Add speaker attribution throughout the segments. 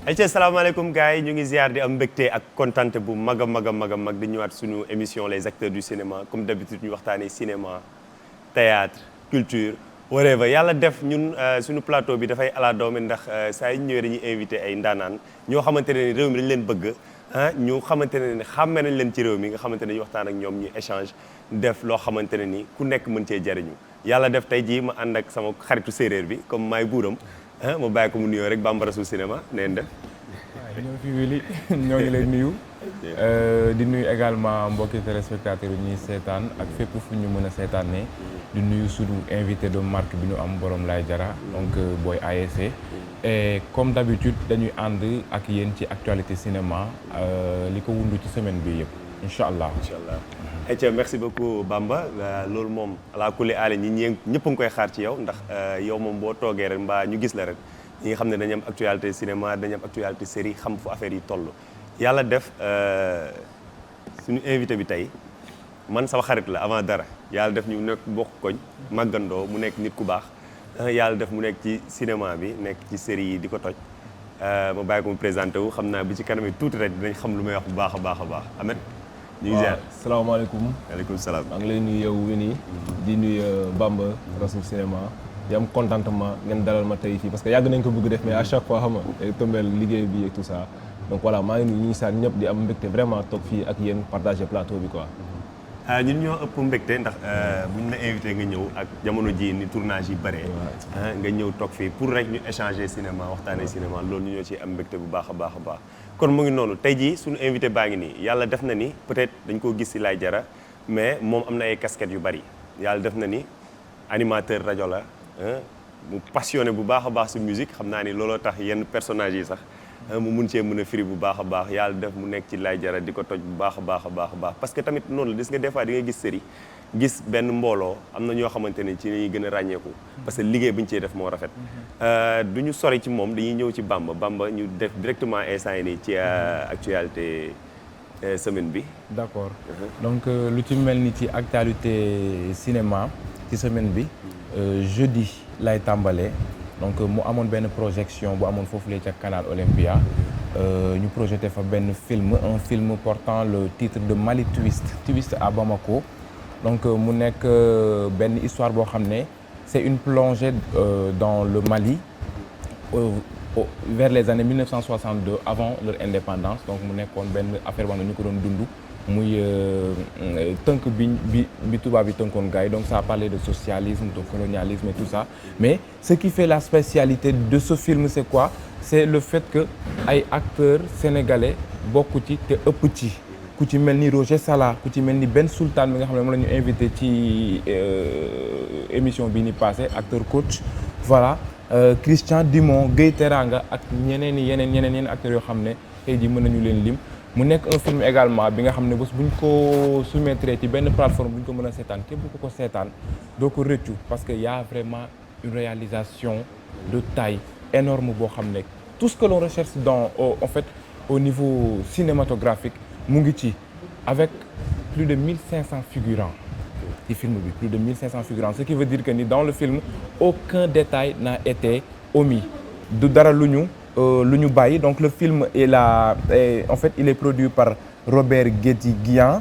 Speaker 1: ayca salaamaaleykum gars yi ñu ngi ziar di am mbégte ak kontante bu mag a mag di ñëwaat suñu émission les acteurs du cinéma comme d'habitude ñu waxtaanee cinéma théâtre culture whatever yàlla def ñun suñu plateau bi dafay ala doome ndax saa yu ñëwee dañuy invité ay ndaanaan ñoo xamante ne ni réew mi dañu leen bëgg ñu xamante ne ni xàmme nañ leen ci réew mi nga xamante ne ñu waxtaan ak ñoom ñu échange def loo xamante ne ni ku nekk mën cee jariñu yàlla def tey jii ma ànd ak sama xaritu séeréer bi comme maay buuram ma bàyyi ko mu nuyoo rek Bamba Rassoul cinéma neen def
Speaker 2: ñoo fi wili ñoo ngi leen nuyu di nuyu également mbokki téléspectateurs yi ñuy seetaan ak fépp fu ñu mën a seetaanee di nuyu suñu invité de marque bi ñu am borom Laye Diarra donc Boy ASC et comme d'habitude dañuy ànd ak yéen ci actualité cinéma li ko wundu ci semaine bi yëpp incha allah.
Speaker 1: ayca merci beaucoup Bamba loolu moom ala kulli aale ñi ñëpp a ngi koy xaar ci yow ndax yow moom boo toogee rek mbaa ñu gis la rek ñi nga xam ne dañu am actualité cinéma dañu am actualité série xam fu affaire yi toll. yàlla def suñu invité bi tey man sama xarit la avant dara yàlla def ñu nekk bokk koñ màggandoo mu nekk nit ku baax yàlla def mu nekk ci cinéma bi nekk ci série yi di ko toj ma bàyyi ko mu présenté wu xam naa bi ci kanam yi tuuti rek dinañ xam lu may wax bu baax a baax a baax Ahmed. ñu ngi ziar
Speaker 3: salaamaaleykum.
Speaker 1: waaleykum salaam.
Speaker 3: maa ngi lay nuyu yow Wini di nuyu Bamba Rassoul cinéma di am contentement ngeen dalal ma tey fii parce que yàgg nañ ko bëgg def mais à chaque fois xam nga day tombeel liggéey bi et tout ça donc voilà maa ngi nuyu ñi saan ñëpp di am mbégte vraiment toog fii ak yéen partager plateau bi quoi.
Speaker 1: ñun ñoo ëpp mbégte ndax bu ñu la invité nga ñëw ak jamono ji ni tournage yi bare nga ñëw toog fii pour rek ñu échanger cinéma waxtaanee cinéma loolu ñu ñoo ci am mbégte bu baax a baax a baax kon mu ngi noonu tey jii suñu invité baa ngi nii yàlla def na ni peut-être dañ koo gis ci Laye Diarra mais moom am na ay casquettes yu bari yàlla def na ni animateur rajo la mu passionné bu baax a baax ci musique xam naa ni looloo tax yenn personnages yi sax mu mun cee mën a firi bu baax a baax yàlla def mu nekk ci Laye Diarra di ko toj bu baax a baax a baax a baax parce que tamit noonu la gis nga des fois di nga gis série gis benn mbooloo am na ñoo xamante ne ci lañuy gën a ràññeeku parce que liggéey bi ñu cee def moo rafet du ñu sori ci moom dañuy ñëw ci Bamba ñu def directement instant yi nii ci actualité semaine bi
Speaker 2: d'accord donc lu ci mel ni ci actualité cinéma ci semaine bi jeudi lay tàmbalee donc mu amoon benn projection bu amoon foofu la ca Canal Olympia ñu projeté fa benn film un film portant le titre de Mali Twist à Bamako donc mu nekk benn histoire boo xam ne c'est une plongée dans le Mali vers les années 1962 avant leur indépendance donc mu nekkoon benn affaire boo xam ne ñu ko doon dund muy tënk bi tubaab bi tënkoon gars yi donc ça parlait de socialisme de colonialisme et tout ça mais ce qui fait la spécialité de ce film c'est quoi c'est le fait que ay acteurs sénégalais bokk ci te ëpp ci ku ci mel ni Roger Sala ku ci mel ni Ben Sultan mi nga xam ne moom la ñu invité ci émission bi ni passé acteur coach voilà Christian Dumont Gueye Teranga ak yeneen acteurs yoo xam ne tey jii mën nañu leen lim mu nekk un film également bi nga xam ne bés bu ñu ko soumettre ci benn plateforme bu ñu ko mën a seetaan képp ku ko seetaan doo ko rëccu parce que y a vraiment une réalisation de taille énorme boo xam ne tout ce que l'on recherche en fait au niveau cinématographique mu ngi ci avec plus de 1500 figurants ci film bi plus de 1500 figurants ce qui veut dire que ni dans le film aucun détail n'a été omis du dara lu ñu bàyyi donc le film en fait il est produit par Robert Guédiguian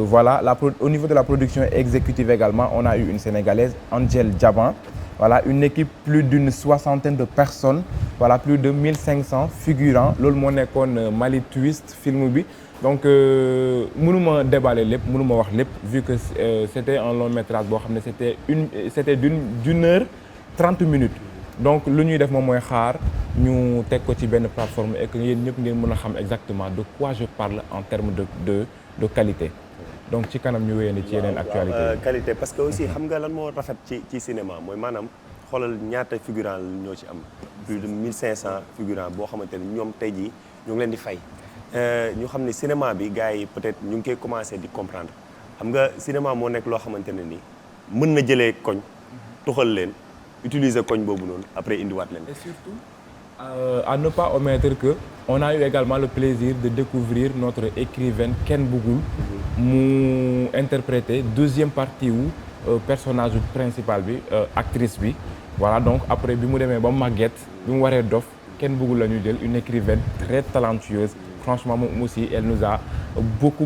Speaker 2: voilà au niveau de la production exécutive également on a eu une sénégalaise Angèle Diaban voilà une équipe plus d'une soixantaine de personnes voilà plus de 1500 figurants loolu moo nekkoon Mali Twist film bi donc mënuma déballer lépp mënuma wax lépp vu que c'était un long métrage boo xam ne c'était d'une heure 30 minutes donc lu ñuy def moom mooy xaar ñu teg ko ci benn plateforme et que yéen ñëpp ngeen mën a xam exactement de quoi je parle en termes de qualité donc ci kanam ñu wéyandi ci yeneen actualité
Speaker 1: qualité parce que aussi xam nga lan moo rafet ci cinéma mooy maanaam xoolal ñaata figurant ñoo ci am plus de 1500 figurants boo xamante ne ñoom tey jii ñu ngi leen di fay ñu xam ne cinéma bi gars yi peut-être ñu ngi koy commencer di comprendre xam nga cinéma moo nekk loo xamante ne nii mën na jëlee koñ tuxal leen utiliser koñ boobu noonu après indiwaat leen.
Speaker 2: Et surtout à ne pas omettre que on a eu également le plaisir de découvrir notre écrivaine Ken Bougoul mu interpréter deuxième partie wu personnage principal bi actrice bi voilà donc après bi mu demee ba màgget bi mu waree dof kenn bëggul la ñu jël une écrivaine très talentueuse franchement moom aussi elle nous a beaucoup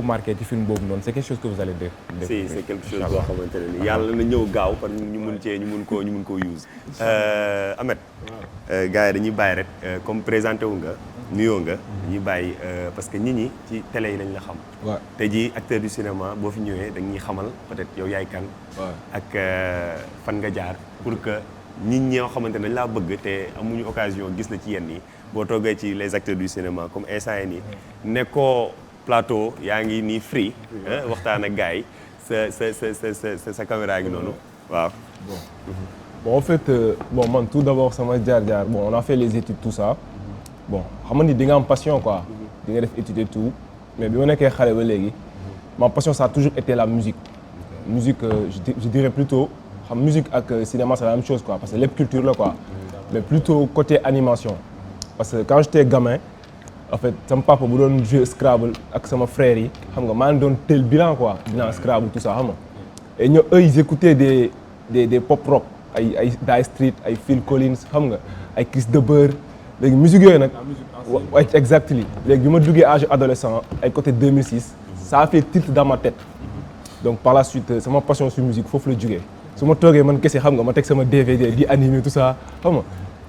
Speaker 2: marqué ci film boobu noonu c'est quelque chose que vous allez découvrir.
Speaker 1: si c'est quelque chose boo xamante ne ni yàlla na ñëw gaaw par ñu mun koo use. Ahmed. Gars yi dañuy bàyyi rek comme présenté wu nga. nuyoo nga. dañuy bàyyi parce que nit ñi ci télé yi lañ la xam.
Speaker 3: waaw
Speaker 1: tey jii acteur du cinéma boo fi ñëwee dañuy xamal peut-être yow yaay kan. ak fan nga jaar pour que nit ñoo xamante ne dañ laa bëgg te amuñu occasion gis la ci yenn yi. boo toogee ci les acteurs du cinéma comme instant yi nii nekkoo plateau yaa ngi nii free waxtaan ak gars yi sa caméra ngi noonu waaw.
Speaker 3: Bon en fait bon man tout d'abord sama jaar-jaar bon on a fait les études tout ça bon xam nga ni di nga am passion quoi. di nga def études et tout mais bi ma nekkee xale ba léegi ma passion ça a toujours été la musique. Musique je dirais plutôt xam musique ak cinéma c'est la même chose quoi parce que lépp culture la quoi. mais plutôt côté animation. Parce que quand j'étais gamin en fait sama papa bu doon jouer Scrabble ak sama frère yi xam nga maa ngi doon tel bilan quoi bilan Scrabble tout ça xam nga et ñoo eux ils écoutaient des pop rock ay Dire Straits ay Phil Collins xam nga ay Chris de Burgh léegi musique yooyu nag waaye exactement léegi bi ma duggee âge adolescent ay côté 2006 ça a fait tilt dans ma tête donc par la suite sama passion sur musique foofu la jógee su ma toogee man kese xam nga ma teg sama DVD di animer tout ça xam nga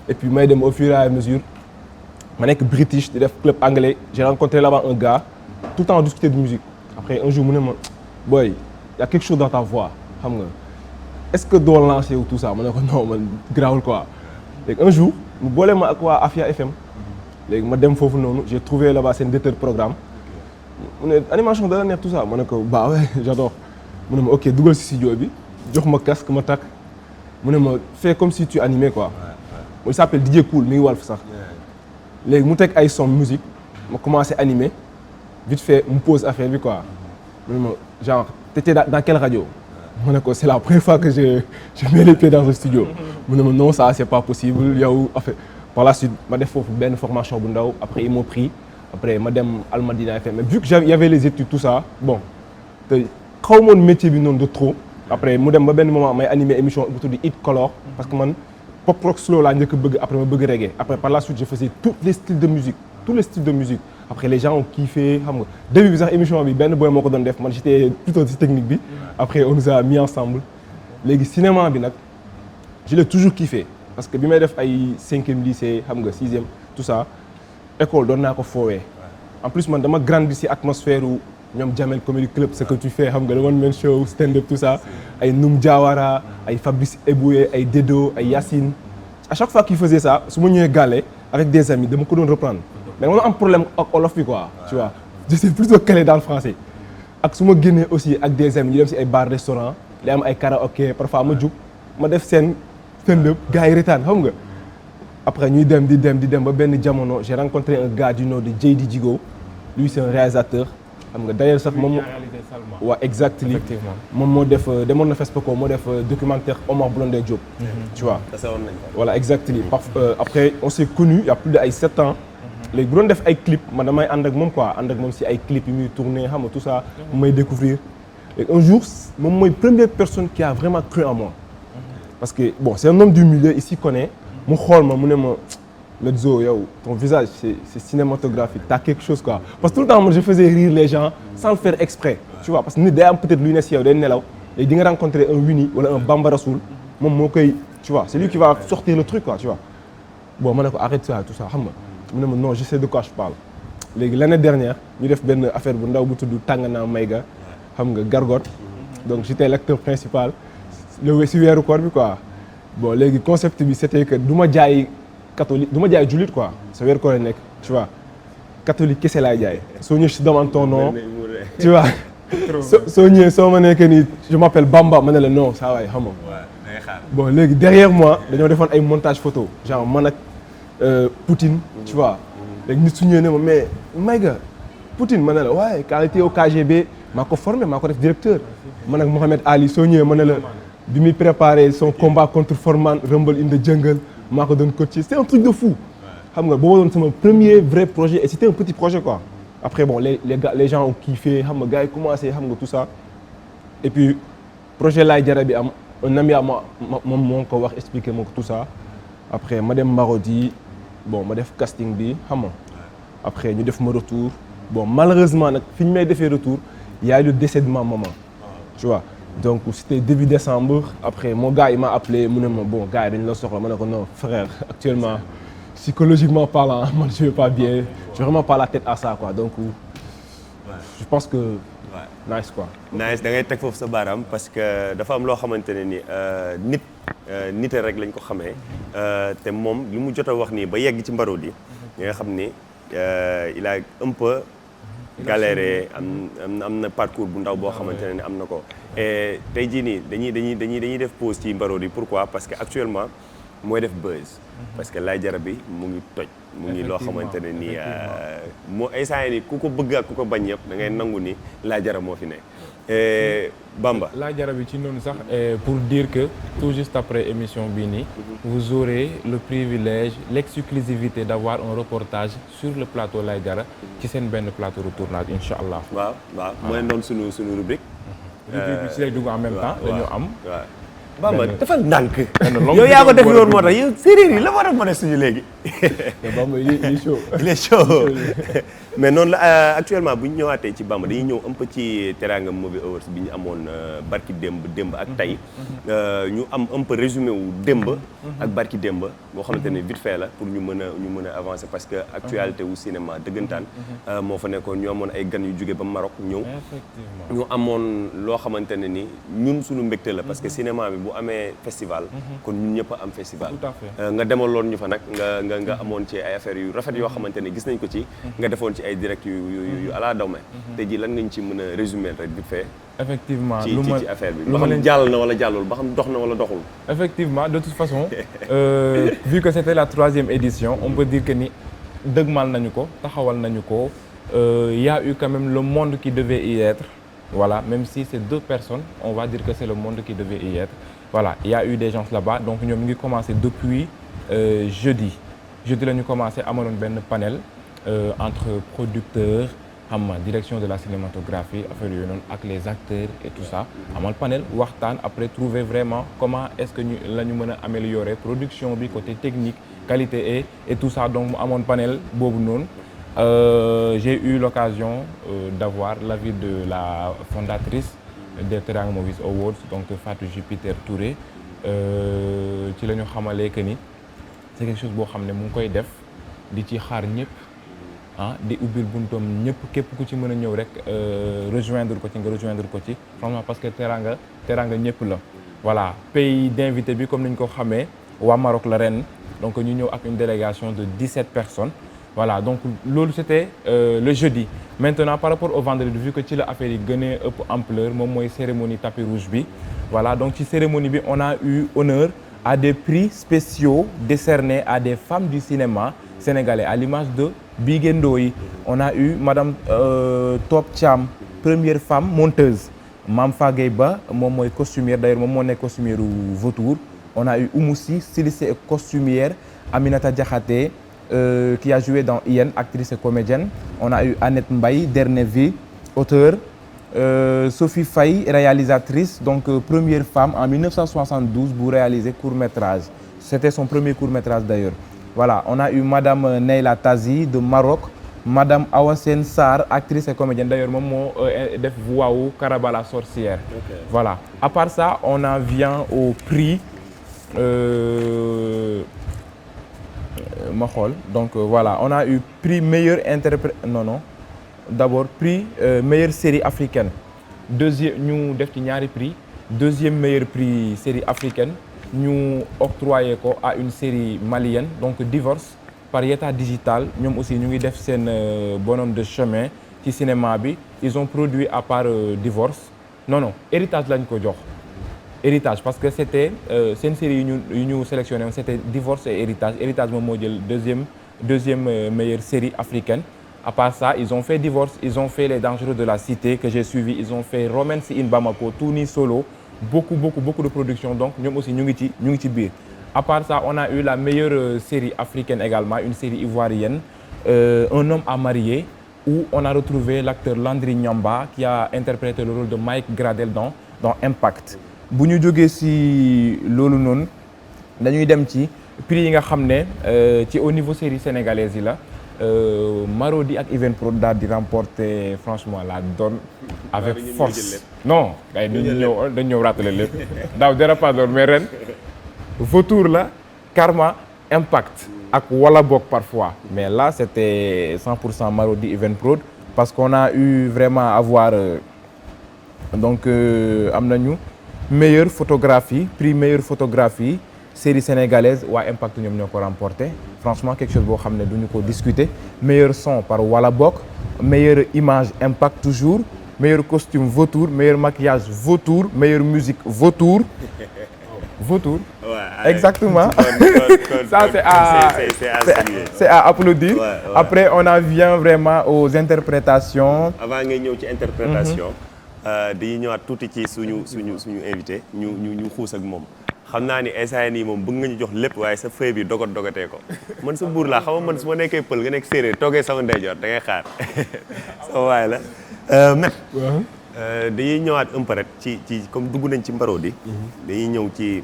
Speaker 3: et puis may dem au fur et à mesure ma nekk British di def club anglais j'ai rencontré là-bas un gars tout le temps on discutait de musique après un jour mu ne ma boy y a quelque chose dans ta voix xam nga est-ce que doo lancer ou tout ça ma ne ko non man grawul quoi léegi un jour mu boole ma ak waa Afia FM léegi ma dem foofu noonu j'ai trouvé là-bas seen directeur programme mu ne animation dala neex tout ça ma ne ko bah ouais j'adore mu ne ma ok dugal si studio bi jox ma casque ma takk mu ne ma fais comme si tu animais quoi il s'appelle DJ Cool mi ngi Walf sax léegi mu teg ay son musique ma commencé animer vite fait mu pose affaire bi quoi mu ne ma genre t'étais dans quelle radio ma ne ko c'est la première fois que je mets les pieds dans un studio mu ne ma non ça c'est pas possible yow en fait par la suite ma def foofu benn formation bu ndaw après ils m'ont pris après ma dem Almadina FM mais vu que y avait les études tout ça bon te xaw moon métier bi noonu de trop après mu dem ba benn moment may animer émission bu tudd Hit Color parce que man pop rock slow laa njëkk bëgg après ma bëgg reggae après par la suite je faisais tous les styles de musique après les gens ont kiffé xam nga début bi sax émission bi benn boy moo ko doon def man j'étais plutôt ci technique bi après on nous a mis ensemble léegi cinéma bi nag je l'ai toujours kiffé parce que bi may def ay 5e lycée xam nga 6e tout ça école doon naa ko foowee en plus man dama grandi ci atmosphère u ñoom Jamel Comedy Club ce que tu fais xam nga le one man show stand up tout ça ay Noum Diawara ay Fabrice Eboué ay Dedo ay Yacine à chaque fois qu'il faisait ça su ma ñëwee gàlle avec des amis dama ko doon reprendre mais dama am problème ak olof bi quoi tu vois je suis plutôt calé dans le français ak su ma génnee aussi ak des amis ñu dem ci ay bar restaurant li am ay karaoké parfois ma jug ma def seen stand up gars yi retaan xam nga après ñuy dem di dem ba benn jamono j'ai rencontré un gars du nom de JD Djigo lui c'est un réalisateur xam nga d'ailleurs sax moom waaw exactement moom moo def demoon na FESPACO moo def documentaire Omar Blondin Diop tu vois voilà exactement après on s'est connus il y a plus de ay 7 ans léegi bu doon def ay clip man damay ànd ak moom quoi ànd ak moom si ay clip yi muy tourner xam nga tout ça mu may découvrir léegi un jour moom mooy première personne qui a vraiment cru en moi parce que bon c'est un homme du milieu il s'y connaît mu xool ma mu ne ma Medzo yow ton visage c'est cinématographique t'as quelque chose quoi parce que tout le temps moi je faisais rire les gens sans le faire exprès tu vois parce que nit day am peut-être luy ne si yow day nelaw léegi di nga rencontrer un Winnie wala un Bamba Rassoul moom moo koy tu vois c'est lui qui va sortir le truc quoi tu vois bon ma ne ko arrête ça tout ça xam nga mu ne ma non je sais de quoi je parle léegi l'année dernière ñu def benn affaire bu ndaw bu tudd Tangana Mayga xam nga Gargote donc j'étais l'acteur principal le si weeru koor bi quoi bon léegi concept bi c'était que du ma jaay catholique du ma jaay jullit quoi sa weeru koor la nekk tu vois catholique kese laay jaay soo ñëwee si demande ton nom tu vois soo ñëwee soo ma nekkee ni je m'appelle Bamba ma ne la non saa waay xam nga bon léegi derrière moi dañoo defoon ay montage photo genre man ak Poutine tu vois léegi nit su ñëwee ne ma mais Mayga Poutine ma ne la waaye quand il était au KGB maa ko formé maa ko def directeur man ak Mohamed Ali soo ñëwee ma ne la bi muy préparé son combat contre Foreman Rumble in the Jungle maa ko doon coacher c'est un truc de fou xam nga boo doon sama premier vrai projet et c'était un petit projet quoi après bon les gens ont kiffé xam nga gars yi commencé xam nga tout ça et puis projet Laye Jara bi am un ami à moi moom moo ko wax expliqué moo ko tout ça après ma dem Marodi bon ma def casting bi xam nga après ñu def ma retour bon malheureusement nag fi ñu may defee retour y a eu le décès de ma maman tu vois donc c'était début décembre après mon gars il m'a appelé mu ne ma bon gars yi dañu la soxla ma ne ko non frère actuellement psychologiquement parlant man je vais pas bien j'ai vraiment pas la tête à ça quoi donc je pense que nice quoi.
Speaker 1: nice da ngay teg foofu sa baaraam parce que dafa am loo xamante ne ni nite rek lañ ko xamee te moom li mu jot a wax nii ba yegg ci Marodi nga xam ni il a un peu galéré am na parcours bu ndaw boo xamante ne ni am na ko et tey jii nii dañuy def pause ci Marodi pourquoi parce que actuellement mooy def buzz parce que Laye Diarra bi mu ngi toj mu ngi loo xamante ne nii moo ay saa ni ku ko bëgg ak ku ko bañ yëpp da ngay nangu ni Laye Diarra moo fi ne Bamba
Speaker 2: Laye Diarra bi ci noonu sax pour dire que tout juste après émission bii nii vous aurez le privilège l'exclusivité d'avoir un reportage sur le plateau Laye Diarra ci seen benn plateau de tournage incha allah.
Speaker 1: waaw mooy doon sunu rubrique.
Speaker 2: rubrique bi ci lay dugg en même temps dañu am.
Speaker 1: Bamba defal ndànk. yow yaa ko def loolu moo tax yow séeréer yi la war a mën a suñu léegi.
Speaker 3: Bamba il est chaud.
Speaker 1: il est chaud mais noonu la actuellement bu ñu ñëwaatee ci Bamba dañuy ñëw un peu ci Teranga Movie Awards bi ñu amoon barki démb ak tey ñu am un peu résumé wu démb. ak barki démb boo xamante ne vite fait la pour ñu mën a avancer parce que actualité wu cinéma dëggantaan. moo fa nekkoon ñu amoon ay gan yu jóge ba Maroc ñëw. ñu amoon loo xamante ne ni ñun suñu mbégte la parce que cinéma bi bu amee festival. kon ñun ñëpp a am festival.
Speaker 2: tout à fait
Speaker 1: nga demaloon ñu fa nag nga amoon ci ay affaires yu rafet yoo xamante ne gis nañ ko ci. nga defoon ci ay direct yu ala dawme. te ji lan nga ñu ci mën a résumer rek vite fait.
Speaker 2: effectivement
Speaker 1: ci affaire bi ba xam jàll na wala jàllul ba xam dox na wala doxul.
Speaker 2: effectivement de toute façon vu que c'était la 3e édition on peut dire que ni dëgmal nañu ko taxawal nañu ko y a eu quand même le monde qui devait y être voilà même si c'est 2 personnes on va dire que c'est le monde qui devait y être voilà il y a eu des gens là-bas donc ñoom ñu ngi commencé depuis jeudi la ñu commencé amaloon benn panel entre producteurs xam nga direction de la cinématographie affaire yooyu noonu ak les acteurs et tout ça amal panel waxtaan après trouver vraiment comment est-ce que ñu la ñu mën a améliorer production bi côté technique qualité et tout ça donc mu amoon panel boobu noonu j'ai eu l'occasion d'avoir l'avis de la fondatrice des Teranga Movies Awards donc Fatou Jupiter Touré ci la ñu xamalee que ni c'est quelque chose boo xam ne mu ngi koy def di ci xaar ñëpp di ubbil buntoom ñëpp képp ku ci mën a ñëw rek rejoindre ko ci franchement parce que teranga ñëpp la voilà pays d'invité bi comme ni ñu ko xamee waa Maroc la ren donc ñu ñëw ak une délégation de 17 personnes voilà donc loolu c'était le jeudi maintenant par rapport au vendredi vu que ci la affaire yi gënee ëpp ampleur moom mooy cérémonie tapis rouge bi voilà donc ci cérémonie bi on a eu honneur à des prix spéciaux décernés à des femmes du cinéma sénégalais à l'image de Bigué Ndoye on a eu madame Top Thiam première femme monteuse Mame Fagay Ba moom mooy costumière d'ailleurs moom moo nekk costumière u Vautour on a eu Oumoussi styliste et costumière Aminata Diakhaté qui a joué dans Yen actrice et comédienne on a eu Annette Mbaye Dernier Vie auteure Sophie Faye réalisatrice donc première femme en 1972 bu réaliser court-métrage c'était son premier court-métrage d'ailleurs voilà on a eu madame Neyla Tazi de Maroc madame Awassène Sarr actrice et comédienne d'ailleurs moom moo def voix wu Karaba la sorcière voilà à part ça on en vient au prix ma xool donc voilà on a eu prix meilleur interprète non d'abord prix meilleure série africaine deuxième ñu def ci ñaari prix deuxième meilleur prix série africaine ñu octroyé ko à une série malienne donc Divorce par Yeta Digital ñoom aussi ñu ngi def seen bonhomme de chemin ci cinéma bi ils ont produit à part Divorce non héritage lañ ko jox héritage parce que c'était seen série yu ñu sélectionné c'était Divorce et héritage moom moo jël deuxième meilleure série africaine à part ça ils ont fait Divorce ils ont fait Les Dangereux de la Cité que j'ai suivi ils ont fait Romance in Bamako Touni Solo beaucoup de production donc ñoom aussi ñu ngi ci biir à part ça on a eu la meilleure série africaine également une série ivoirienne Un homme à marier où on a retrouvé l'acteur Landry Nyamba qui a interprété le rôle de Mike Gradel dans Impact bu ñu jógee ci loolu noonu dañuy dem ci prix yi nga xam ne ci au niveau série sénégalaise yi la Marodi ak Evenprod daal di remporter franchement la donne avec force. Non gars yi dañ ñëw rattale lépp daaw dérapage doon mais ren Vautour la Karma Impact ak Wala Bok parfois mais là c'était 100% Marodi Evenprod parce qu'on a eu vraiment à voir donc am nañu meilleure photographie prix meilleure photographie série sénégalaise waa Impact ñoom ñoo ko remporté franchement quelque chose boo xam ne duñu ko discuter meilleur son par Wala Bok meilleure image Impact toujours meilleur costume Vautour meilleur maquillage Vautour meilleure musique Vautour Vautour
Speaker 1: Ouais,
Speaker 2: exactement ça c'est à applaudir
Speaker 1: Ouais.
Speaker 2: après on en vient vraiment aux interprétations
Speaker 1: avant ngay ñëw ci interprétation dañuy ñëwaat tuuti ci suñu invité ñu xuus ak moom xam naa ni instant nii moom bëgg nga ñu jox lépp waaye sa feuille bi dogatee ko man sa buur laa xam nga man su ma nekkee pël nga nekk séeréer toogee sama ndeyjoor da ngay xaar sa waay la met dañuy ñëwaat un peu rek ci comme dugg nañ ci Marodi dañuy ñëw ci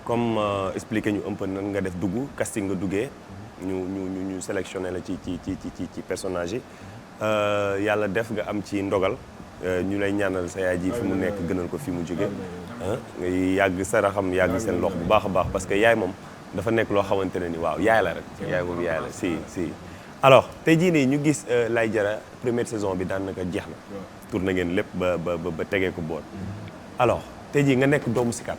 Speaker 1: comme expliquer ñu un peu nan nga def dugg casting nga duggee ñu sélectionné la ci personnage yi yàlla def nga am ci ndogal ñu lay ñaanal sa yaay ji fi mu nekk gënal ko fi mu jóge ngay yàgg saraxam yàgg seen lox bu baax a baax parce que yaay moom dafa nekk loo xamante ne ni waaw yaay la rek yaay moom yaay la si alors tey jii nii ñu gis Laye Diarra première saison bi daanaka jeex na tourné ngeen lépp ba tegee ko boor alors tey jii nga nekk doomu Sicap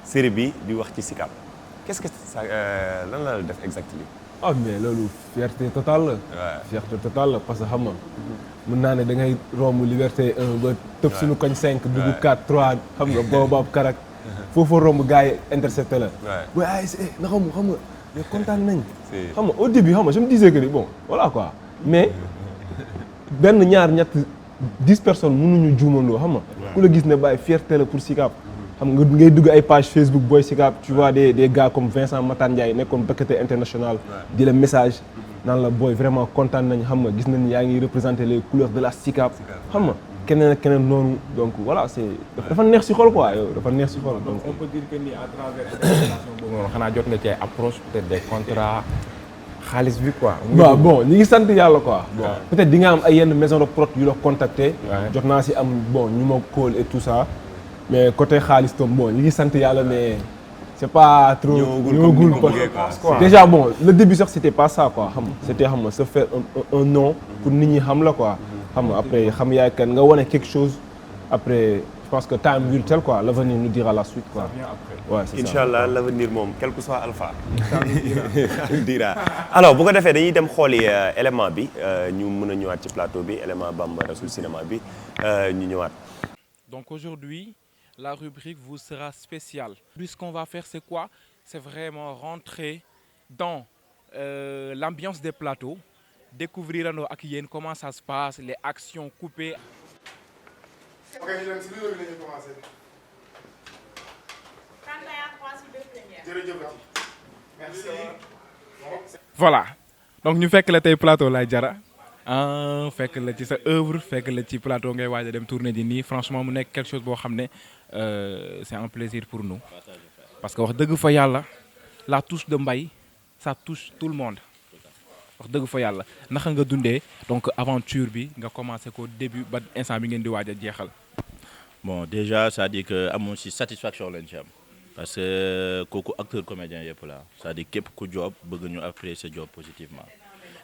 Speaker 1: série bi di wax ci Sicap qu'est-ce que ça lan la def exactement
Speaker 3: ah mais loolu fierté totale la. fierté totale la parce que xam nga mën naa ne da ngay romb Liberté 1 ba tëb suñu koñ 5 dugg 4 3 xam nga Baobab Karak foofu romb gars yi intercepté la. waaye ASC na xam nga mais kontaan nañ. xam nga au début xam nga je me disais que ni bon voilà quoi mais benn ñaar ñett 10 personnes mënuñu juumandoo xam nga. ku la gis ne bàyyi fierté la pour Sicap. xam nga ngay dugg ay page Facebook Boy Sicap tu vois des gars comme Vincent Matan Ndiaye nekkoon Bakkate international di la message naan la booy vraiment kontaan nañ xam nga gis nañ yaa ngi représenter les couleurs de la Sicap xam nga keneen ak keneen noonu donc voilà c'est dafa neex si xol quoi yow dafa neex si xol donc
Speaker 2: on peut dire que ni à travers interprétation boobu noonu xanaa jot nga ci ay approche peut-être des contrats xaalis bi quoi.
Speaker 3: waaw bon ñi ngi sant yàlla quoi. bon peut-être di nga am ay yenn maison de prod yu la contacter. jot naa si am bon ñu ma call et tout ça. mais côté xaalis tam bon ñi ngi sant yàlla mais c'est pas trop. ñëwagul quoi déjà bon le début sax c'était pas ça quoi xam nga c'était xam nga se faire un nom pour nit ñi xam la quoi. xam nga après xam yaay kan nga wane quelque chose après je pense que time will tell quoi l'avenir nous dira la suite quoi. ouais c'est ça
Speaker 1: Inch'Allah l'avenir moom quel que soit alpha. dira alors bu ko defee dañuy dem xooli élément bi ñu mën a ñëwaat ci plateau bi élément Bamba Rassoul Cinéma bi ñu ñëwaat.
Speaker 4: Donc aujourd'hui la rubrique vous sera spéciale. Puis ce qu'on va faire c'est quoi? C'est vraiment rentrer dans l'ambiance des plateaux, découvrir ak yéen comment ça se passe, les actions coupées.
Speaker 5: Ok, ñu dem si biir bi la ñuy commencé. jërëjëf merci.
Speaker 4: Voilà donc ñu fekk la tey plateau Laye Diarra fekk la ci sa œuvre fekk la ci plateau ngay waaj a dem tourner ji nii franchement mu nekk quelque chose boo xam ne c'est un plaisir pour nous parce que wax dëgg fa yàlla la touche de Mbaye ça touche tout le monde wax dëgg fa yàlla naka nga dundee donc aventure bi nga commencé ko début ba instant bi ngeen di waaj a jeexal.
Speaker 6: Bon déjà c'est-à-dire que amoon si satisfaction lañ ci am parce que kooku acteur comédien yëpp la c'est-à-dire képp ku job bëgg ñu apprécier job positivement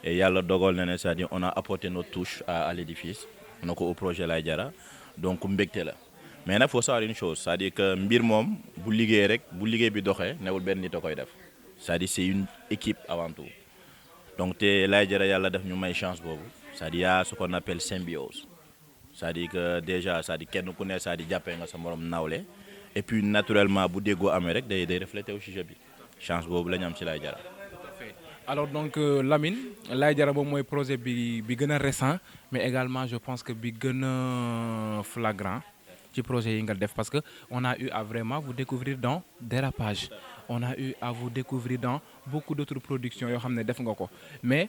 Speaker 6: et yàlla dogal na ne c'est-à-dire on a apporté notre touche à l'édifice on a ko au projet Laye Diarra donc mbégte la mais nag faut savoir une chose c'est-à-dire que mbir moom bu liggéey rek bu liggéey bi doxee newul benn nit a koy def c'est-à-dire c'est une équipe avant tout donc te Laye Diarra yàlla def ñu may chance boobu c'est-à-dire y a ce qu'on appelle symbiose c'est-à-dire que déjà c'est-à-dire kenn ku ne c'est-à-dire jàppee nga sa morom nawle et puis naturellement bu déggoo amee rek day refléter au sujet bi chance boobu la ñu am ci Laye Diarra.
Speaker 4: Alors donc Lamine Laye Diarra moom mooy projet bi gën a récent mais également je pense que bi gën a flagrant ci projet yi nga def parce que on a eu à vraiment vous découvrir dans Dérapage on a eu à vous découvrir dans beaucoup d'autres productions yoo xam ne def nga ko mais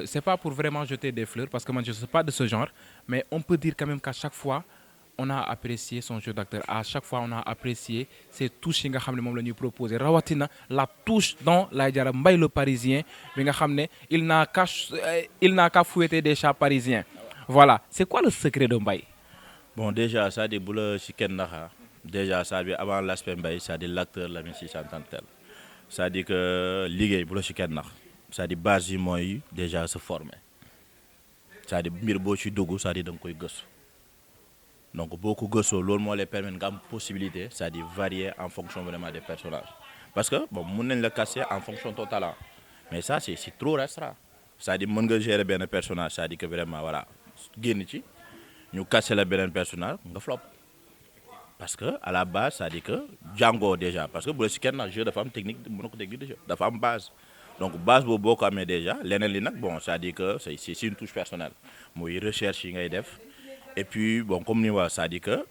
Speaker 4: c'est pas pour vraiment jeter des fleurs parce que man je suis pas de ce genre mais on peut dire quand même qu'à chaque fois on a apprécié son jeu d'acteur. À chaque fois, on a apprécié ses touches yi nga xam ne moom la ñuy proposé rawatina la touche dans Laye Diarra Mbaye le Parisien bi nga xam ne il n'a qu'à fouetter des chats parisiens. Voilà, c'est quoi le secret de Mbaye?
Speaker 6: Bon, déjà, ça dit pour le chicken naha. Déjà, ça dit avant l'aspect Mbaye, ça dit l'acteur Lamine Cissé en tant que tel. Ça dit que ligue pour le chicken naha. Ça dit base yi mooy déjà se former. Ça dit mbir boo ci dugg ça dit da nga koy gëstu. Donc boo ko gëstoo loolu moo lay permettre nga am possibilité ça dit varier en fonction vraiment des personnages. Parce que bon mën nañ la casser en fonction de ton talent. Mais ça c'est trop restreint. Ça dit mën nga gérer benn personnage ça dit que vraiment voilà génn ci ñu casser la beneen personnage nga flop. Parce que à la base ça dit que jàngoo déjà parce que bu la si kenn nag jeu dafa am technique mën na ko technique de jeu dafa am base. Donc base boobu boo ko amee déjà leneen li nag bon c'est-à-dire que c'est une touche personnelle mooy recherche yi ngay def et puis bon comme ni wax c'est-à-dire que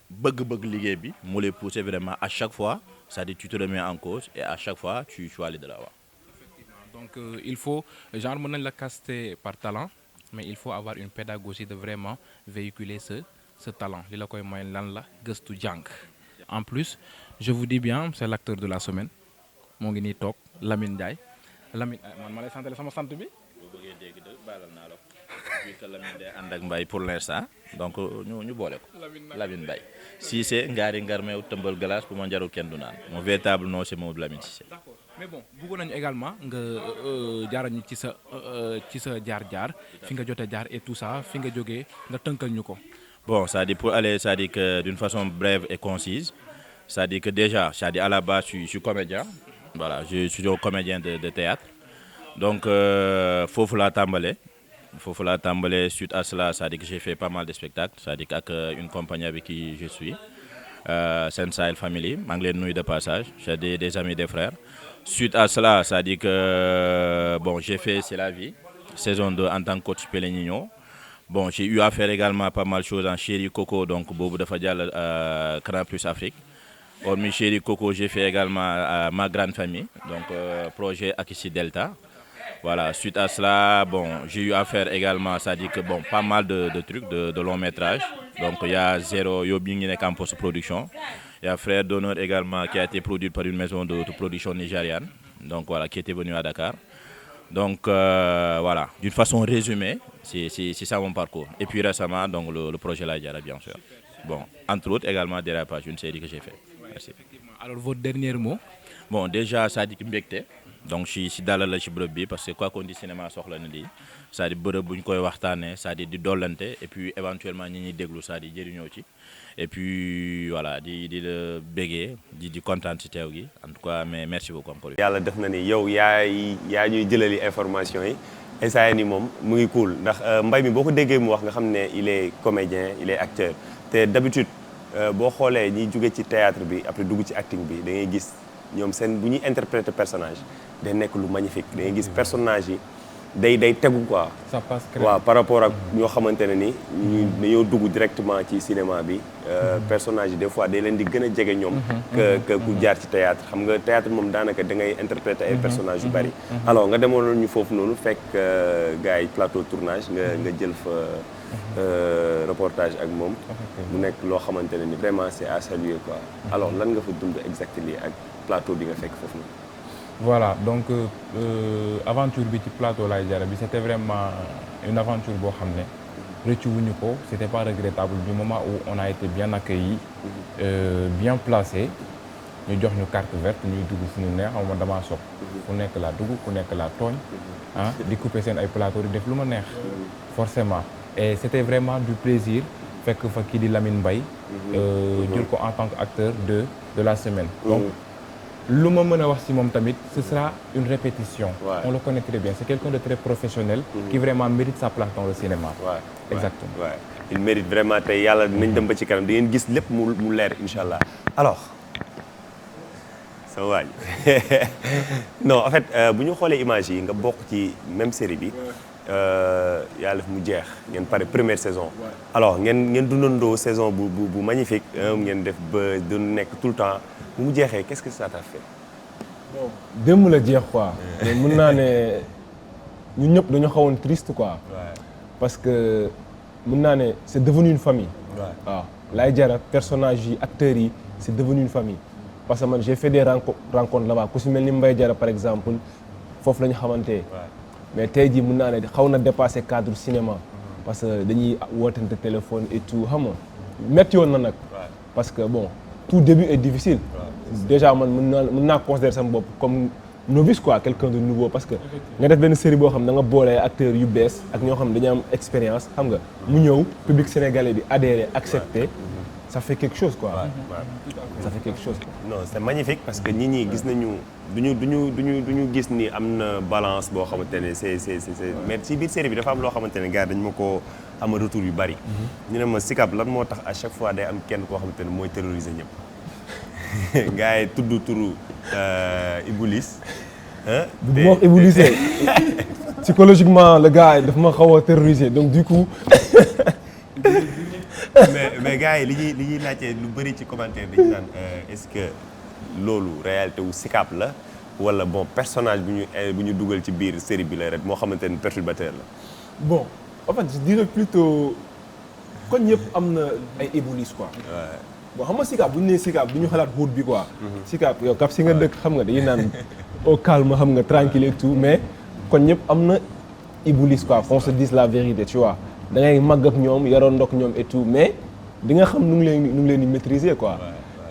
Speaker 6: bëgg-bëgg liggéey bi moo lay pousser vraiment à chaque fois c'est-à-dire tu te remets en cause et à chaque fois tu vas aller de l'avant.
Speaker 4: Donc il faut genre mën nañ la caster par talent mais il faut avoir une pédagogie de vraiment véhiculer ce talent li la koy may lan la gëstu jàng. En plus je vous dis bien c'est l'acteur de la semaine moo ngi nii toog Lamine Ndiaye. Lamine man ma lay santale sama sant bi.
Speaker 6: boo bëggee dégg dëgg baalal naa la ko vu que Lamine day ànd ak Mbaye pour l'instant donc ñu boole ko. Lamine Mbaye Cissé ngaari ngarmeew tëmbal glace bu ma njarul kenn du naan mon véritable nom c'est Mamadou Lamine Cissé.
Speaker 4: D'accord mais bon bëggoon nañu également nga jaarañu ci sa jaar-jaar fi nga jotee jaar et tout ça fi nga jógee nga tënkal ñu ko.
Speaker 6: Bon c'est-à-dire pour aller c'est-à-dire que d'une façon brève et concise c'est-à-dire que déjà c'est-à-dire à la base je suis comédien. Voilà, je suis un comédien de théâtre. Donc, foofu laa tàmbalee suite à cela, c'est-à-dire que j'ai fait pas mal de spectacles, c'est-à-dire qu'avec une compagnie avec qui je suis, Sensile Family, maa ngi leen nuyu de passage, j'ai des amis, des frères. Suite à cela, c'est-à-dire que bon, j'ai fait C'est la vie, saison 2 en tant que coach Pélénigno. Bon, j'ai eu à faire également pas mal de choses en Chéri Coco, donc boobu dafa jàll Canal Plus Afrique. Hormis Chéri Coco, j'ai fait également Ma Grande Famille, donc projet Akissi Delta. Voilà, suite à cela, bon, j'ai eu à faire également, ça dit que bon, pas mal de trucs, de longs métrages. Donc il y a Zéro, Yobing en post-production. Il y a Frère d'honneur également qui a été produit par une maison de production nigériane, donc voilà, qui était venue à Dakar. Donc voilà, d'une façon résumée, c'est ça mon parcours. Et puis récemment, donc le projet Laye Diarra, bien sûr. Bon, entre autres également Dérapage, une série que j'ai fait. Merci.
Speaker 4: Alors votre dernier mot?
Speaker 6: Bon déjà ça dit mbégte donc si dalal la ci bërëb bi parce que quoi qu'on dit cinéma soxla na lii c'est-à-dire bërëb bu ñu koy waxtaanee c'est-à-dire di dollante et puis éventuellement ñi ñuy déglu c'est-à-dire jëriñoo ci et puis voilà di la bégee di kontaan ci teew gi en tout cas mais merci beaucoup encore.
Speaker 1: yàlla def na ni yow yaa ñuy jëlali information yi instant ni moom mu ngi cool ndax Mbaye mi boo ko déggee mu wax nga xam ne il est comédien il est acteur te d'habitude boo xoolee ñiy jóge ci théâtre bi après dugg ci acting bi da ngay gis ñoom seen bu ñuy interpréter personnage day nekk lu magnifique da ngay gis personnage yi day tegu quoi.
Speaker 2: ça passe
Speaker 1: waaw par rapport ak ñoo xamante ne ni ñu dañoo dugg directement ci cinéma bi personnage yi des fois day leen di gën a jege ñoom que ku jaar ci théâtre xam nga théâtre moom daanaka da ngay interpréter ay personnages yu bari alors nga demoon ñu foofu noonu fekk gars yi plateau tournage nga jël fa reportage ak moom mu nekk loo xamante ne ni vraiment c'est à saluer quoi alors lan nga fa dund exactement ak plateau bi nga fekk foofu noonu.
Speaker 2: Voilà donc aventure bi ci plateau Laye Diarra bi c'était vraiment une aventure boo xam ne rëccu wuñu ko c'était pas regrettable du moment où on a été bien accueillis bien placé ñu jox ñu carte verte ñuy dugg fu ñu neex xaw ma damaa sopp ku nekk laa dugg ku nekk laa tooñ di couper seen ay plateau di def lu ma neex forcément et c'était vraiment du plaisir fekk fa kii di Lamine Mbaye jël ko en tant qu'acteur de la semaine donc lu ma mën a wax ci moom tamit ce sera une répétition on le connaît très bien c'est quelqu'un de très professionnel qui vraiment mérite sa place dans le cinéma exactement
Speaker 1: il mérite vraiment tey yàlla nañ dem ba ci kanam di ngeen gis lépp mu leer incha allah alors sama waaj non en fait bu ñu xoolee image yi nga bokk ci même série bi yàlla def mu jeex ngeen pare première saison alors ngeen dundandoo saison bu magnifique ngeen def ba du nekk tout le temps bu mu jeexee qu'est-ce que ça t'a fait.
Speaker 3: bon démb la jeex quoi. mais mën naa ne ñun ñëpp dañu xawoon triste quoi. parce que mën naa ne c'est devenu une famille. waaw Laye Diarra personnage yi acteurs yi c'est devenu une famille parce que man j'ai fait des rencontres là-bas ku si mel ni Mbaye Diarra par exemple foofu la ñu xamante mais tey jii mën naa ne xaw na dépasser cadre cinéma parce que dañuy wootante téléphone et tout xam nga métti woon na nag parce que bon tout début est difficile déjà man mën naa considérer sama bopp comme novice quoi quelqu'un de nouveau parce que nga def benn série boo xam da nga boolee acteurs yu bees ak ñoo xam ne dañu am expérience xam nga mu ñëw public sénégalais bi adhéré accepté ça fait quelque chose quoi ça fait quelque chose quoi.
Speaker 1: Non c'est magnifique parce que nit ñi gis nañu duñu gis ni am na balance boo xamante ne c'est mais ci biir série bi dafa am loo xamante ne gars dañu ma ko am retour yu bari ñu ne ma Sicap lan moo tax à chaque fois day am kenn koo xamante ne mooy terroriser ñëpp gars yi tudd turu Iboulis
Speaker 3: bu ma wax Iboulis psychologiquement le gars daf ma xaw a terroriser donc du coup
Speaker 1: mais gars yi li ñuy laajte lu bëri ci commentaire dañu naan est-ce que loolu réalité wu Sicap la wala bon personnage bu ñu dugal ci biir série bi la rek moo xamante ni perturbateur la.
Speaker 3: bon en fait je dirais plutôt kon ñëpp am na ay Iboulis quoi. bon xam nga Sicap bu ñu nee Sicap du ñu xalaat wóot bi quoi. Sicap yow kap si nga dëkk xam nga dañuy naan au calme xam nga tranquille et tout mais kon ñëpp am na Iboulis quoi qu'on se dise la vérité tu vois. da ngay màgg ak ñoom yaroon ndok ñoom et tout mais di nga xam nu ngi leen di maîtriser quoi.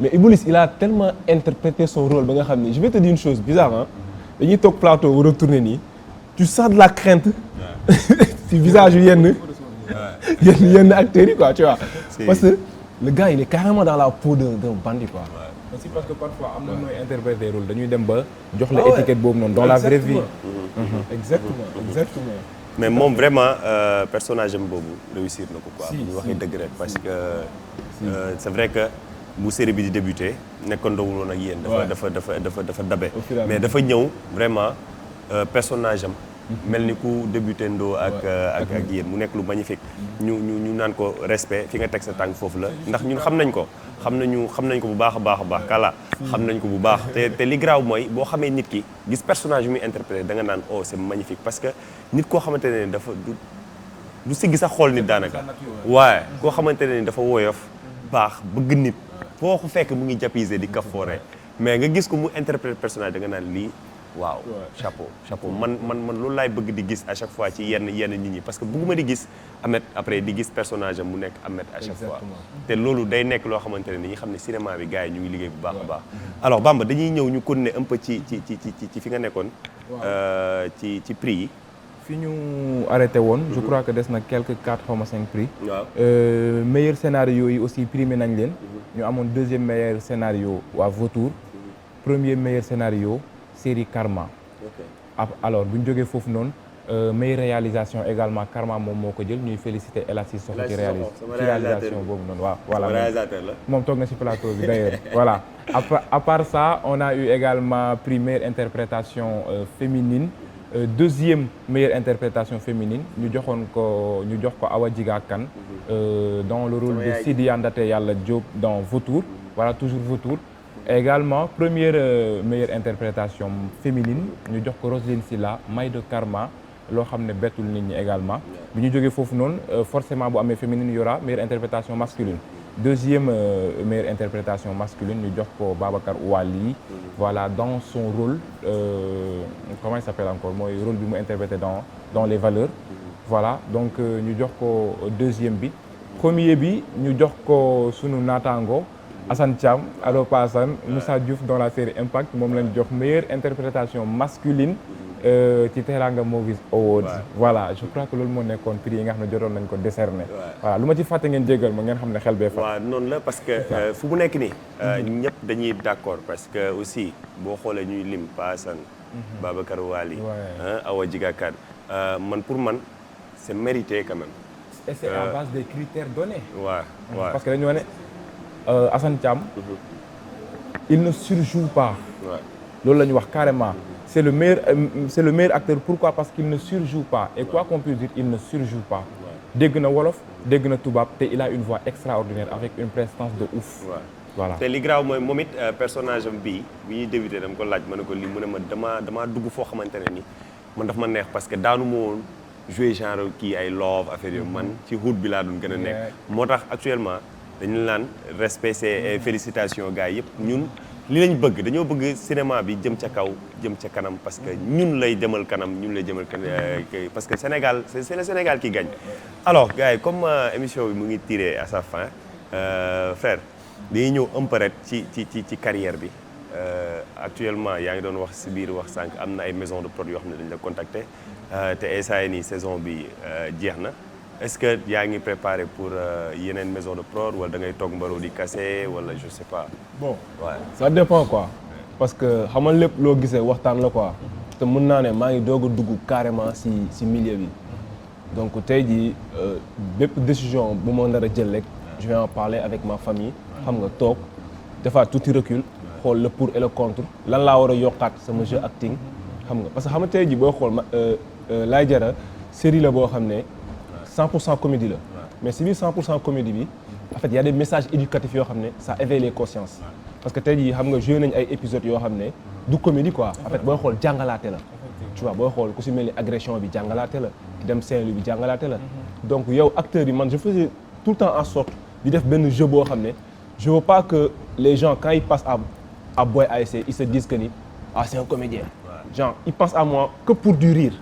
Speaker 3: mais Iboulis il a tellement interprété son rôle ba nga xam ne je vais te dire une chose bizarre ah dañuy toog plateau war a tourner nii tu sens de la crainte ci visage yu yenn acteurs yi quoi tu vois. parce que le gars il est carrément dans la peau d'un bandit quoi.
Speaker 2: aussi parce que parfois am na nooy interpréter rôle dañuy dem ba jox la étiquette boobu noonu dans la vraie vie.
Speaker 3: exactement.
Speaker 1: mais moom vraiment personnage am boobu réussir na ko quoi. bu ñu waxee dëgg rek parce que c'est vrai que bu série bi di débuter nekkandoo woon ak yéen. dafa dabe. mais dafa ñëw vraiment personnage am. mel ni ku débuté ndoo ak yéen mu nekk lu magnifique. ñu naan ko respect fi nga teg sa tànk foofu la ndax ñun xam nañ ko. xam nañ ko bu baax a baax kala xam nañ ko bu baax te li graaw mooy boo xamee nit ki gis personnage bi muy interprété da nga naan oh c'est magnifique parce que nit koo xamante ne dafa du siggi sax xool nit daanaka waaye koo xamante ne dafa woyof baax bëgg nit foo ko fekk mu ngi japisé di kafoore mais nga gis ko mu interprété personnage da nga naan lii waaw chapeau man loolu laay bëgg di gis à chaque fois ci yenn nit ñi parce que bëgguma di gis Ameth après di gis personnage am mu nekk Ameth à chaque fois te loolu day nekk loo xamante ne dañuy xam ne cinéma bi gars yi ñu ngi liggéey bu baax a baax alors Bamba dañuy ñëw ñu continuer un peu ci fi nga nekkoon ci prix yi
Speaker 2: fi ñu arrêté woon je crois que des na quelques 4 xaw ma 5 prix meilleur scénario yi aussi primé nañ leen ñu amoon deuxième meilleur scénario waa Vautour premier meilleur scénario série Karma. alors bu ñu jógee foofu noonu meilleure réalisation également Karma moom moo ko jël ñuy féliciter El Hadji Soxo ci réalisation boobu noonu waaw voilà moom toog na ci plateau bi d'ailleurs voilà à part ça on a eu également prix meilleure interprétation féminine deuxième meilleure interprétation féminine ñu jox ko Awa Djiga Kane dans le rôle de Sidi Andate Yalla Diop dans Vautour voilà toujours Vautour. également première meilleure interprétation féminine ñu jox ko Roselyne Silla May de Karma loo xam ne bettul nit ñi également bi ñu jógee foofu noonu forcément bu amee féminine y aura meilleure interprétation masculine deuxième meilleure interprétation masculine ñu jox ko Babacar Ouali voilà dans son rôle comment il s'appelle encore mooy rôle bi mu interprété dans les valeurs voilà donc ñu jox ko deuxième bi premier bi ñu jox ko sunu naataango Assane Thiam Allo Passane Moussa Diouf dans la série Impact moom lañ jox meilleure interprétation masculine ci Teranga Movies Awards voilà je crois que loolu moo nekkoon prix yi nga xam ne jotoon nañ ko décerner voilà lu ma ci fàtte ngeen jéggal ma ngeen xam ne xel bee fa
Speaker 1: waaw noonu la parce que fu mu nekk nii ñëpp dañuy d'accord parce que aussi boo xoolee ñuy lim Pa Assane Babacar Wali Awa Djiga Kane man pour man c'est mérité quand même
Speaker 2: et c'est à base des critères donnés
Speaker 1: waaw
Speaker 2: parce que dañu wane Assane Thiam il ne surjoue pas loolu la ñu wax carrément c'est le meilleur acteur pourquoi parce qu'il ne surjoue pas et quoi qu'on puisse dire il ne surjoue pas dégg na wolof dégg na tubaab te il a une voix extraordinaire avec une prestance de ouf voilà
Speaker 1: te li graaw mooy moom it personnage am bii bi ñuy débuté dama ko laaj ma ne ko lii mu ne ma damaa dugg foo xamante ne ni man daf ma neex parce que daanu ma woon jouer genre kii ay love affaire yooyu man ci hood bi laa doon gën a nekk moo tax actuellement dañu naan respect c'est félicitations gars yëpp ñun li lañ bëgg dañoo bëgg cinéma bi jëm ca kaw jëm ca kanam parce que ñun lay demal kanam ñun lay jëmal kanam parce que Sénégal c'est le Sénégal qui gagne. Alors gars yi comme émission bi mu ngi tiré à sa fin frère dañuy ñëw un peu rek ci carrière bi actuellement yaa ngi doon wax si biir wax sànq am na ay maison de prod yoo xam ne dañ la contacter te instant nii saison bi jeex na. Est-ce que yaa ngi préparé pour yeneen maison de prod wala da ngay toog mbaroo di kase wala je sais pas.
Speaker 3: bon
Speaker 1: ouais.
Speaker 3: Ça dépend quoi parce que xamal lépp loo gisee waxtaan la quoi te mën naa ne maa ngi doog a dugg carrément si milieu bi donc tey jii bépp décision bu ma nar a jël rek je vais en parler avec ma famille xam nga toog defaat tuuti recul xool le pour et le contre lan laa war a yokkaat sama jeu acting xam nga parce que xam nga tey jii booy xool Laye Diarra série la boo xam ne 100% comédie la mais si biir 100% comédie bi en fait il y a des messages éducatifs yoo xam ne ça éveille les consciences parce que tey jii xam nga joué nañ ay épisodes yoo xam ne du comédie quoi en fait booy xool jàngalaate la tu vois booy xool ku si mel ni agression bi jàngalaate la dem Saint-Louis bi jàngalaate la donc yow acteurs yi man je faisais tout le temps en sorte di def benn jeu boo xam ne je veux pas que les gens quand ils passent à Boy ASC ils se disent que ni ah c'est un comédien genre ils pensent à moi que pour du rire.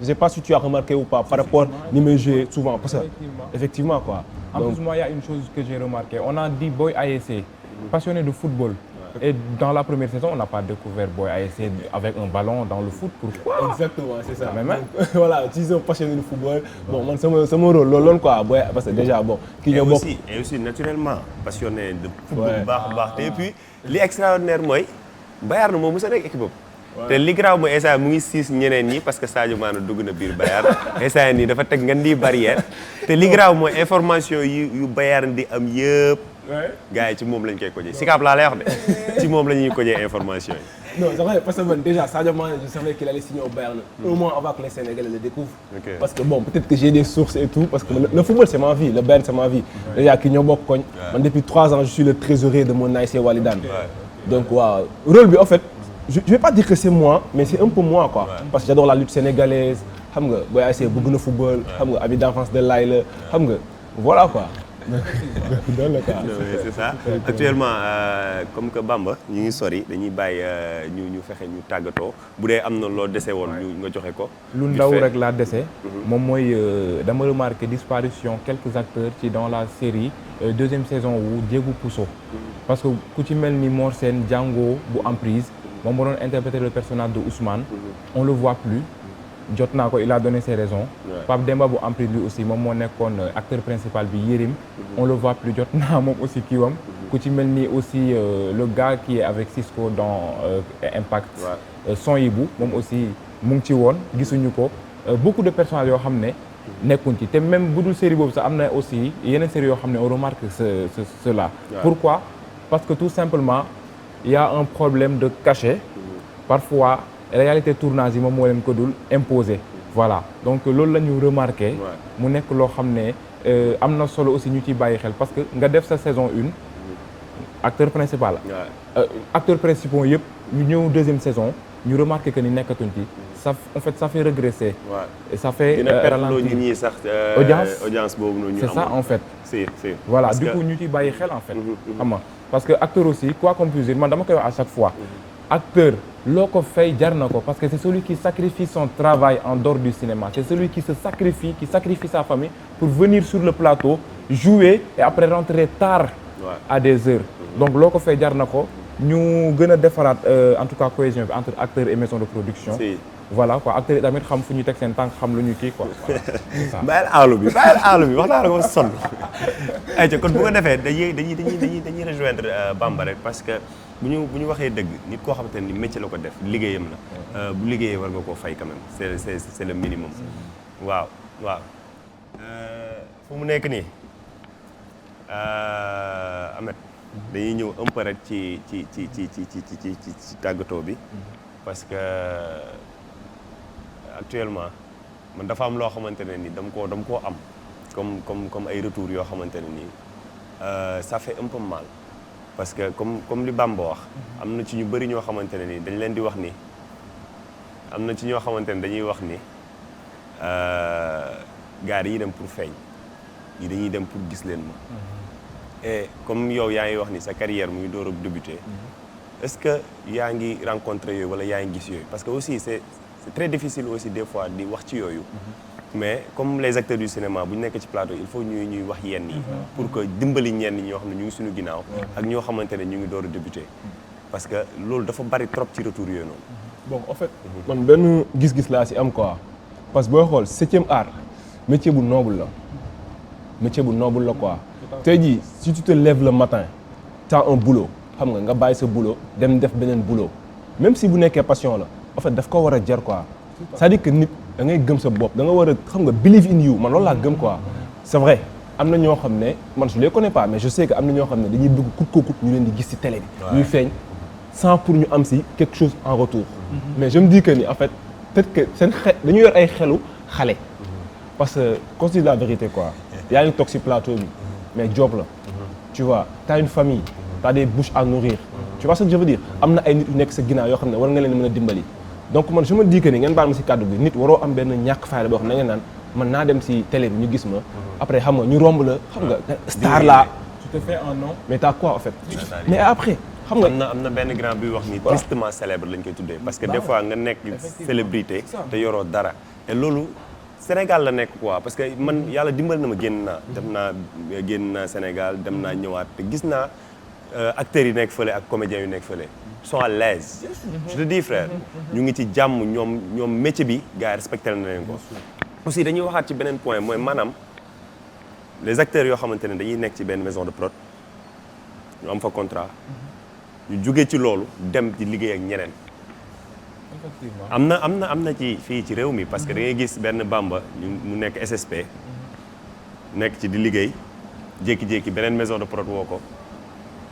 Speaker 3: Je sais pas si tu as remarqué ou pas par rapport ni may jouer souvent parce que effectivement quoi.
Speaker 2: En plus moi il y a une chose que j'ai remarqué on a dit Boy ASC passionné de football et dans la première saison on n'a pas découvert Boy ASC avec un ballon dans le foot pourquoi.
Speaker 3: Exactement c'est ça.
Speaker 2: Même
Speaker 3: voilà s'ils sont passionnés de football bon man sama rôle loolu quoi Boy parce que déjà bon. kii ñoo bokk
Speaker 1: et aussi naturellement passionné de football
Speaker 3: Ouais.
Speaker 1: bu baax a baax te et puis li extraordinaire mooy Bayern moo mos a nekk équipe te li garaaw mooy instant mu ngi siis ñeneen ñi parce que Sadio Mané dugg na biir Bayern instant nii dafa teg ngan di barrière te li garaaw mooy information yu Bayern di am yëpp gars yi ci moom lañ koy kojee Sicap laa lay wax de ci moom la ñuy kojee information yi.
Speaker 3: non c'est vrai parce que man déjà Sadio Mané je savais qu'il allait signer au Bayern un mois avant que les Sénégalais le découvrent.
Speaker 1: Ok.
Speaker 3: Parce que bon peut-être que j'ai des sources et tout parce que le football c'est ma vie le Bayern c'est ma vie. déjà kii ñoo bokk koñ. man depuis 3 ans je suis le trésorier de mon ASC Walidane. donc waaw rôle bi en fait. Je vais pas dire que c'est moi mais c'est un peu moi quoi parce que j'adore la lutte sénégalaise xam nga Boy ASC bëgg na football xam nga ami d'enfance de Laye la xam nga voilà quoi doon la quoi
Speaker 1: c'est ça actuellement comme que Bamba ñu ngi sori dañuy bàyyi ñu fexe ñu tàggatoo bu dee am na loo dese woon ñu nga joxe ko.
Speaker 2: lu ndaw rek laa dese moom mooy dama remarqué disparition quelques acteurs ci dans la série deuxième saison wu Diégou Pousso parce que ku ci mel ni Mor Sène Django bu Emprise moom moo doon interpréter le personnage de Ousmane on le voit plus jot naa ko il a donné ses raisons Pape Demba bu Emprise lui aussi moom moo nekkoon acteur principal bi Yérim on le voit plus jot naa moom aussi kiiwam ku ci mel ni aussi le gars qui est avec Cisco dans Impact Sonyibou moom aussi mu ngi ci woon gisuñu ko beaucoup de personnages yoo xam ne nekkuñ ci te même bu dul série boobu sax am na aussi yeneen série yoo xam ne on remarque cela pourquoi parce que tout simplement il y a un problème de cachet parfois réalité tournage yi moom moo leen ko dul imposer voilà donc loolu la ñu remarqué mu nekk loo xam ne am na solo aussi ñu ciy bàyyi xel parce que nga def sa saison 1 acteur principal acteurs principaux yëpp ñu ñëw deuxième saison ñu remarqué que ni nekkatuñ ci ça en fait ça fait régresser et ça fait ralentir
Speaker 1: ñi sax audience boobu noonu ñu
Speaker 2: c'est ça en fait
Speaker 1: si
Speaker 2: voilà du coup ñu ciy bàyyi xel en fait xam nga parce que acteur aussi quoi qu'on puisse dire man dama koy wax à chaque fois acteur loo ko fay jar na ko parce que c'est celui qui sacrifie son travail en dehors du cinéma c'est celui qui se sacrifie qui sacrifie sa famille pour venir sur le plateau jouer et après rentrer tard à des heures donc loo ko fay jar na ko ñu gën a defaraat en tout cas cohésion bi entre acteurs et maison de production voilà quoi acteurs yi tamit xam fu ñu teg seen tànk xam lu ñu kii quoi
Speaker 1: bàyyil aalu bi wax naa la ko sonn ayca kon bu ko defee dañuy rejoindre Bamba rek parce que bu ñu waxee dëgg nit koo xamante ni métier la ko def liggéeyam la bu liggéeyee war nga koo fay quand même c'est le minimum waaw fu mu nekk nii Ahmed dañuy ñëw un peu rek ci tàggatoo bi parce que actuellement man dafa am loo xamante ne ni dama koo am comme ay retours yoo xamante ne nii ça fait un peu mal parce que comme li Bamba wax am na ci ñu bëri ñoo xamante ne ni dañ leen di wax ni am na ci ñoo xamante ne dañuy wax ni gars yi dem pour feeñ yi dañuy dem pour gis leen ma et comme yow yaa ngi wax ni sa carrière mu ngi door a débuter est-ce que yaa ngi rencontré yooyu wala yaa ngi gis yooyu parce que aussi c'est très difficile aussi des fois di wax ci yooyu mais comme les acteurs du cinéma bu ñu nekk ci plateau il faut ñuy wax yenn yi pour que dimbali ñenn ñi ñoo xam ne ñu ngi suñu ginnaaw ak ñoo xamante ne ñu ngi door a débuter parce que loolu dafa bari trop ci retour yooyu noonu.
Speaker 3: bon en fait man benn gis-gis laa ci am quoi parce que booy xool 7e art métier bu noble la quoi tey jii si tu te lèves le matin t'as un boulot xam nga bàyyi sa boulot dem def beneen boulot même si bu nekkee passion la en fait daf ko war a jar quoi c'est-à-dire que nit da ngay gëm sa bopp da nga war a xam nga believe in you man loolu laa gëm quoi c'est vrai am na ñoo xam ne man je les connais pas mais je sais que am na ñoo xam ne dañuy bëgg kut ko kut ñu leen di gis ci télé bi ñuy feeñ sans pour ñu am ci quelque chose en retour mais je me dis que ni en fait peut-être que seen dañu yor ay xelu xale parce que qu'on se dise la vérité quoi yaa ngi toog ci plateau bi mais job la tu vois t'as une famille t'as des bouches à nourrir tu vois ce que je veux dire am na ay nit yu nekk sa ginnaaw yoo xam ne war nga leen mën a dimbali donc man je me dis que ni ngeen baal ma ci kàddu bi nit waroo am benn ñàkk fayda boo xam ne ngeen naan man naa dem ci télé bi ñu gis ma après xam nga ñu romb la xam nga star la
Speaker 2: tu te fais un nom.
Speaker 3: mais t'as quoi en fait mais après xam nga
Speaker 1: am na benn grand bi wax ni tristement célèbre lañ koy tuddee parce que des fois nga nekk célébrité te yoroo dara et loolu Sénégal la nekk quoi parce que man yàlla dimbal na ma génn naa Sénégal dem naa ñëwaat te gis naa acteurs yi nekk fële ak comédiens yu nekk fële sont à l'aise je te dis frère ñu ngi ci jàmm ñoom métier bi gars yi respecté na leen ko aussi dañuy waxaat ci beneen point mooy maanaam les acteurs yoo xamante ne dañuy nekk ci benn maison de prod ñu am fa contrat ñu jógee ci loolu dem di liggéey ak ñeneen
Speaker 2: effectivement
Speaker 1: am na ci fii ci réew mi parce que da ngay gis benn Bamba mu nekk SSP nekk ci di liggéey jékki-jékki beneen maison de prod woo ko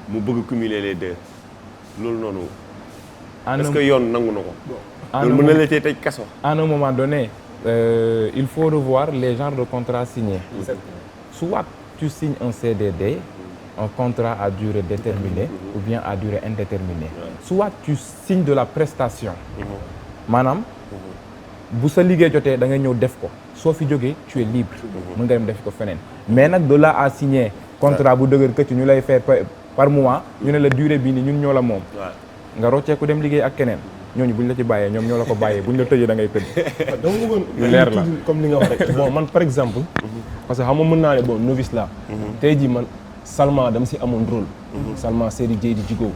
Speaker 1: mu bëgg cumuler les deux loolu noonu est-ce que yoon nangu na ko loolu mën na la tee tëj kaso
Speaker 2: à un moment donné il faut revoir les genres de contrats signés soit tu signes un CDD un contrat à durée déterminée ou bien à durée indéterminée soit tu signes de la prestation maanaam bu sa liggéey jotee da nga ñëw def ko soo fi jógee tu es libre mën nga dem def ko feneen mais nag de là à signer contrat bu dëgër këcc ñu lay faire par mois ñu ne la durée bii ni ñun ñoo la moom nga rocceeku dem liggéey ak keneen ñooñu buñ la ci bàyyee ñoom ñoo la ko bàyyee buñ la tëjee da ngay tëdd
Speaker 3: dama bëggoon
Speaker 2: leer la
Speaker 3: comme li nga wax rek bon man par exemple parce que xam nga mën naa ne bon novice la tey jii man Salma dama si amoon rôle Salma Seydi Dieye di Djigo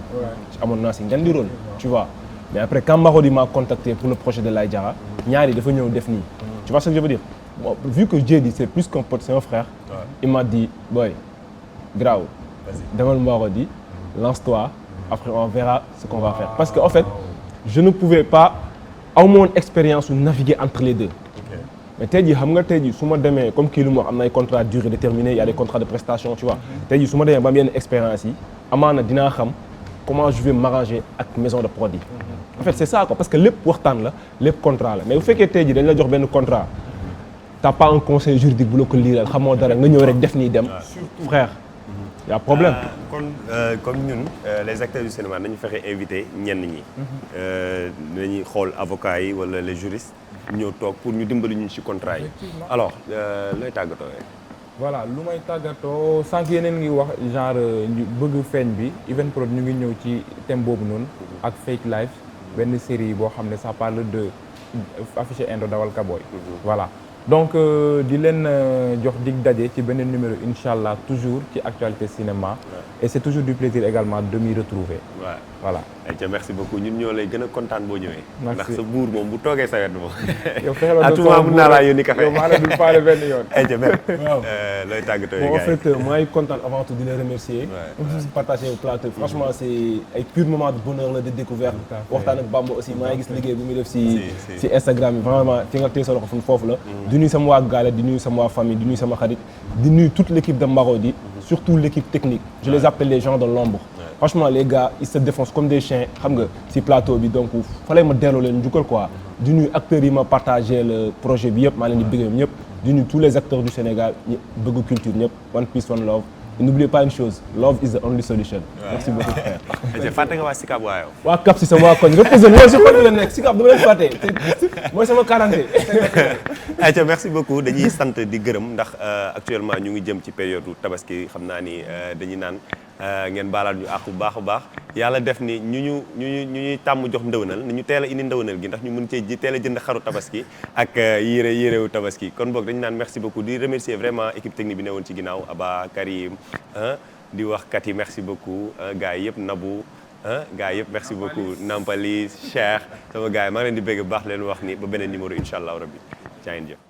Speaker 3: amoon naa si ngan di rôle tu vois mais après quand Marodi m'a contacté pour le projet de Laye Diarra ñaari dafa ñëw def nii tu vois ce que je veux dire bon, vu que Dieye c'est plus qu'un pote c'est un frère il m'a dit boy graw demal Marodi lance-toi après on verra ce qu'on va faire parce que en fait je ne pouvais pas aw ma woon expérience su naviguer entre les deux mais tey jii xam nga tey jii su ma demee comme kii lu mu wax am na ay contrats durée déterminée y a des contrats de prestation tu vois tey jii su ma demee ba am yenn expérience yi amaana dinaa xam comment je vais m'arranger ak maison de prod yi en fait c'est ça quoi parce que lépp waxtaan la lépp contrat la mais bu fekkee tey jii dañ la jox benn contrat t'as pas un conseil juridique bu la ko liiral xamoo dara nga ñëw rek def nii dem frère y a problème
Speaker 1: kon comme ñun les acteurs du cinéma nañu fexe invité ñenn ñi nañuy xool avocats yi wala les juristes ñëw toog pour ñu dimbali ñu ci contrat yi alors looy tàggatoo rek
Speaker 2: voilà lu may tàggatoo sànq yeneen ngi wax genre ñu bëgg feeñ bi Evenprod ñu ngi ñëw ci thème boobu noonu ak Fake Life benn série boo xam ne ça parle de affiché indo dawal kaboy voilà donc di leen jox dig daje ci beneen numéro incha allah toujours ci actualité cinéma et c'est toujours du plaisir également de m'y retrouver
Speaker 1: waaw
Speaker 2: voilà
Speaker 1: ayca merci beaucoup ñun ñoo lay gën a kontaan boo ñëwee
Speaker 2: Merci.
Speaker 1: ndax sa buur moom bu toogee sa wet moom
Speaker 2: yow fexeel
Speaker 1: à tout moment mun naa laa yónni café
Speaker 2: yow maa la dul faale benn yoon
Speaker 1: ayca mer
Speaker 3: waaw
Speaker 1: looy tàggatoo
Speaker 3: bon en
Speaker 1: gars yi
Speaker 3: fait maa ngi kontaan avant tout di la remercier aussi partager au plateau franchement c'est ay pur moment de bonheur la de découverte waxtaan ak Bamba aussi maa ngi gis liggéey bu muy def si Instagram yi vraiment fi nga téye sa loxo foofu la di nuyu sama waa gaale di nuyu sama waa famille di nuyu sama xarit di nuyu toute l'équipe de Marodi surtout l'équipe technique je les appelle les gens de l'ombre franchement les gars ils se défoncent comme des chiens xam nga si plateau bi donc fallait ma delloo leen njukkal quoi di nuyu acteurs yi ma partagé le projet bi yëpp maa leen di bëgg ñëpp di nuyu tous les acteurs du Sénégal ñi bëgg culture ñëpp One Peace One Love Et n'oubliez pas une chose, love is the only solution. Merci beaucoup frère.
Speaker 1: fàtte nga waa Sicap waa yow.
Speaker 3: waa Cap si sama waa koñ reposé mooy si koñ la nekk Sicap dama leen fàtte mooy sama quarantaine.
Speaker 1: ayca merci beaucoup dañuy sant di gërëm ndax actuellement ñu ngi jëm ci période tabaski xam naa ni dañuy naan ngeen baalaat ñu àq bu baax a baax yàlla def ni ñu ñuy tàmm jox ndëwnal ni ñu teel a indi ndëwnal gi ndax ñu mën cee teel a jënd xaru tabaski ak yérewu tabaski kon boog dañu naan merci beaucoup di remercier vraiment équipe technique bi ne woon ci ginnaaw Aba Karim di wax kat yi merci beaucoup gars yi yëpp Nabou gars yëpp merci beaucoup Nampali Cheikh sama gars yi maa ngi leen di bëgg baax leen wax ni ba beneen numéro incha allah rabbi jaa ngeen jëf